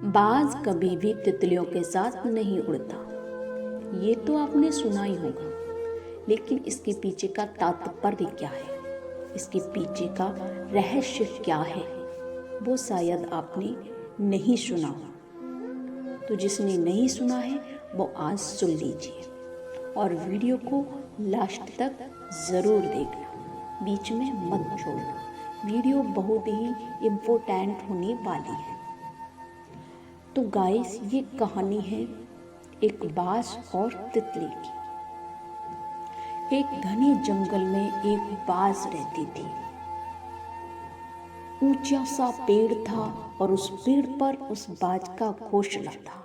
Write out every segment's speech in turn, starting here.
बाज कभी भी तितलियों के साथ नहीं उड़ता। ये तो आपने सुना ही होगा, लेकिन इसके पीछे का तात्पर्य क्या है, इसके पीछे का रहस्य क्या है, वो शायद आपने नहीं सुना हो। तो जिसने नहीं सुना है वो आज सुन लीजिए और वीडियो को लास्ट तक ज़रूर देखना, बीच में मत छोड़ना। वीडियो बहुत ही इम्पोर्टेंट होने वाली है। तो गाइस, ये कहानी है एक बाज और तितली की। एक घने जंगल में एक बाज रहती थी। ऊंचा सा पेड़ था और उस पेड़ पर उस बाज का घोंसला था।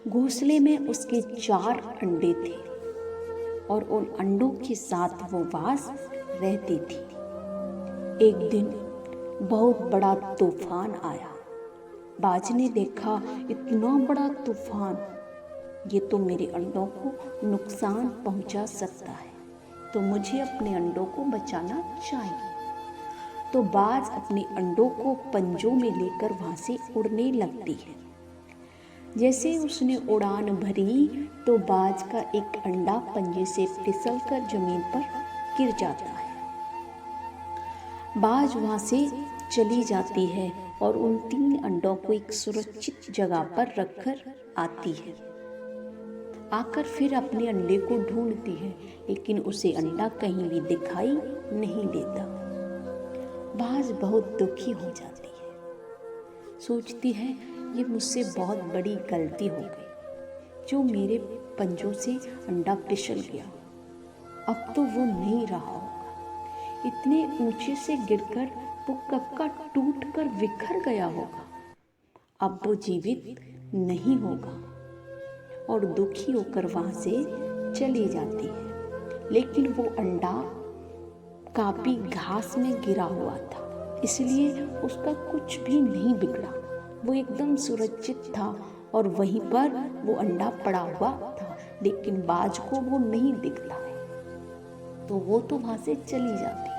घोंसले में उसके 4 अंडे थे और उन अंडों के साथ वो बाज रहती थी। एक दिन बहुत बड़ा तूफान आया। बाज ने देखा, इतना बड़ा तूफान, ये तो मेरे अंडों को नुकसान पहुंचा सकता है, तो मुझे अपने अंडों को बचाना चाहिए। तो बाज अपने अंडों को पंजों में लेकर वहां से उड़ने लगती है। जैसे उसने उड़ान भरी तो बाज का एक अंडा पंजे से फिसलकर जमीन पर गिर जाता है। बाज वहां से चली जाती है और उन 3 अंडों को एक सुरक्षित जगह पर रखकर आती है। आकर फिर अपने अंडे को ढूंढती है, लेकिन उसे अंडा कहीं भी दिखाई नहीं देता। बाज बहुत दुखी हो जाती है। सोचती है, ये मुझसे बहुत बड़ी गलती हो गई, जो मेरे पंजों से अंडा फिसल गया। अब तो वो नहीं रहा होगा। इतने ऊंचे से गिरकर वो कब का टूट कर बिखर गया होगा। अब वो जीवित नहीं होगा और दुखी होकर वहां से चली जाती है। लेकिन वो अंडा काफी घास में गिरा हुआ था, इसलिए उसका कुछ भी नहीं बिगड़ा। वो एकदम सुरक्षित था और वहीं पर वो अंडा पड़ा हुआ था, लेकिन बाज को वो नहीं दिखता है, तो वो तो वहां से चली जाती है।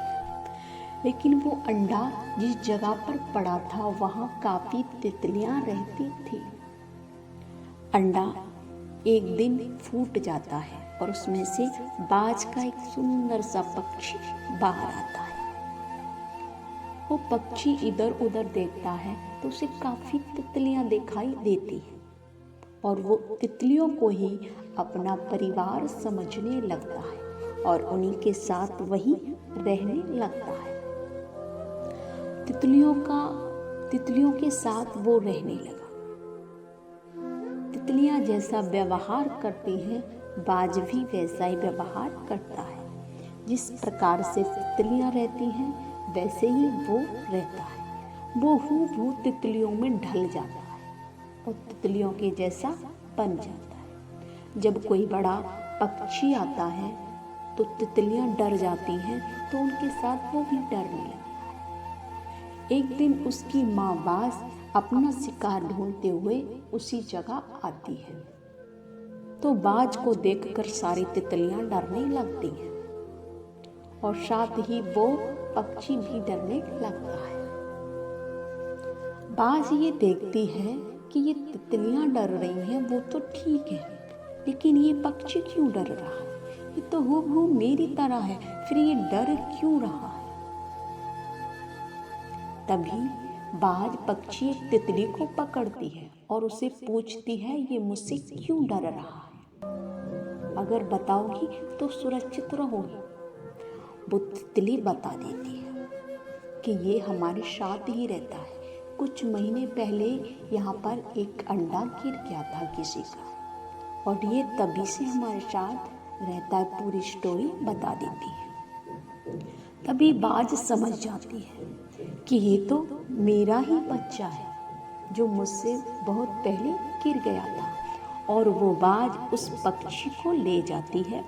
लेकिन वो अंडा जिस जगह पर पड़ा था वहां काफी तितलियां रहती थी। अंडा एक दिन फूट जाता है और उसमें से बाज का एक सुंदर सा पक्षी बाहर आता है। वो पक्षी इधर उधर देखता है तो उसे काफी तितलियां दिखाई देती हैं और वो तितलियों को ही अपना परिवार समझने लगता है और उन्हीं के साथ वही रहने लगता है। तितलियों के साथ वो रहने लगा। तितलियां जैसा व्यवहार करती हैं, बाज भी वैसा ही व्यवहार करता है। जिस प्रकार से तितलियां रहती हैं वैसे ही वो रहता है। वो हूबहू तितलियों में ढल जाता है और तितलियों के जैसा बन जाता है। जब कोई बड़ा पक्षी आता है तो तितलियां डर जाती हैं, तो उनके साथ वो भी डरने लगती है। एक दिन उसकी माँ बाज अपना शिकार ढूंढते हुए उसी जगह आती है, तो बाज को देखकर सारी तितलियां डरने लगती हैं और साथ ही वो पक्षी भी डरने लगता है। बाज ये देखती है कि ये तितलियां डर रही हैं, वो तो ठीक है, लेकिन ये पक्षी क्यों डर रहा है? ये तो हूबहू मेरी तरह है, फिर ये डर क्यों रहा है? तभी बाज पक्षी एक तितली को पकड़ती है और उसे पूछती है, ये मुझसे क्यों डर रहा है? अगर बताओगी तो सुरक्षित रहोगी। वो तितली बता देती है कि ये हमारे साथ ही रहता है। कुछ महीने पहले यहाँ पर एक अंडा गिर गया था किसी का, और ये तभी से हमारे साथ रहता है। पूरी स्टोरी बता देती है। तभी बाज समझ जाती है कि ये तो मेरा ही बच्चा है जो मुझसे बहुत पहले गिर गया था, और वो बाज उस पक्षी को ले जाती है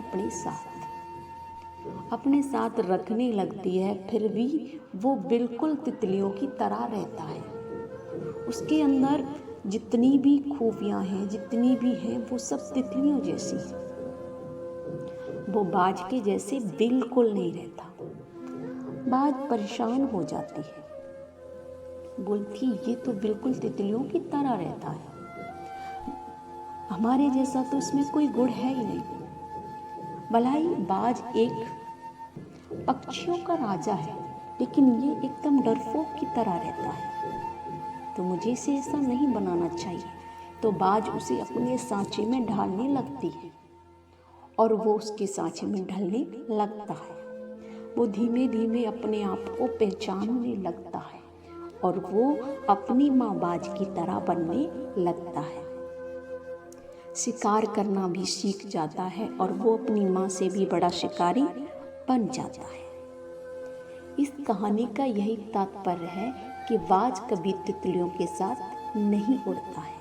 अपने साथ रखने लगती है। फिर भी वो बिल्कुल तितलियों की तरह रहता है। उसके अंदर जितनी भी खूबियां हैं, जितनी भी हैं, वो सब तितलियों जैसी हैं। वो बाज के जैसे बिल्कुल नहीं रहता। बाज परेशान हो जाती है बोलती ये तो बिल्कुल तितलियों की तरह रहता है, हमारे जैसा तो इसमें कोई गुण है ही नहीं। भलाई बाज एक पक्षियों का राजा है, लेकिन ये एकदम डरपोक की तरह रहता है, तो मुझे इसे ऐसा नहीं बनाना चाहिए। तो बाज उसे अपने सांचे में ढालने लगती है और वो उसके सांचे में ढलने लगता है। वो धीमे धीमे अपने आप को पहचानने लगता है और वो अपनी माँ बाज की तरह बनने लगता है। शिकार करना भी सीख जाता है और वो अपनी माँ से भी बड़ा शिकारी बन जाता है। इस कहानी का यही तात्पर्य है कि बाज कभी तितलियों के साथ नहीं उड़ता है,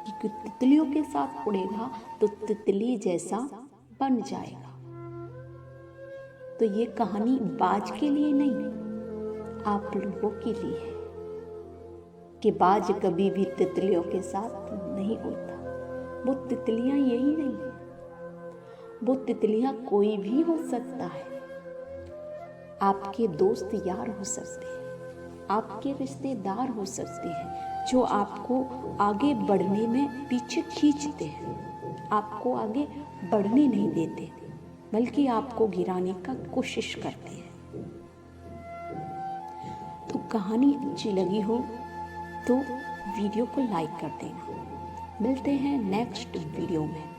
क्योंकि तितलियों के साथ उड़ेगा तो तितली जैसा बन जाएगा। तो ये कहानी बाज के लिए नहीं, आप लोगों के लिए है कि बाज कभी भी तितलियों के साथ नहीं उड़ता। वो तितलियां यही नहीं, वो तितलियां कोई भी हो सकता है। आपके दोस्त यार हो सकते हैं, आपके रिश्तेदार हो सकते हैं, जो आपको आगे बढ़ने में पीछे खींचते हैं, आपको आगे बढ़ने नहीं देते, बल्कि आपको गिराने का कोशिश करते हैं। तो कहानी अच्छी लगी हो तो वीडियो को लाइक कर देना। मिलते हैं नेक्स्ट वीडियो में।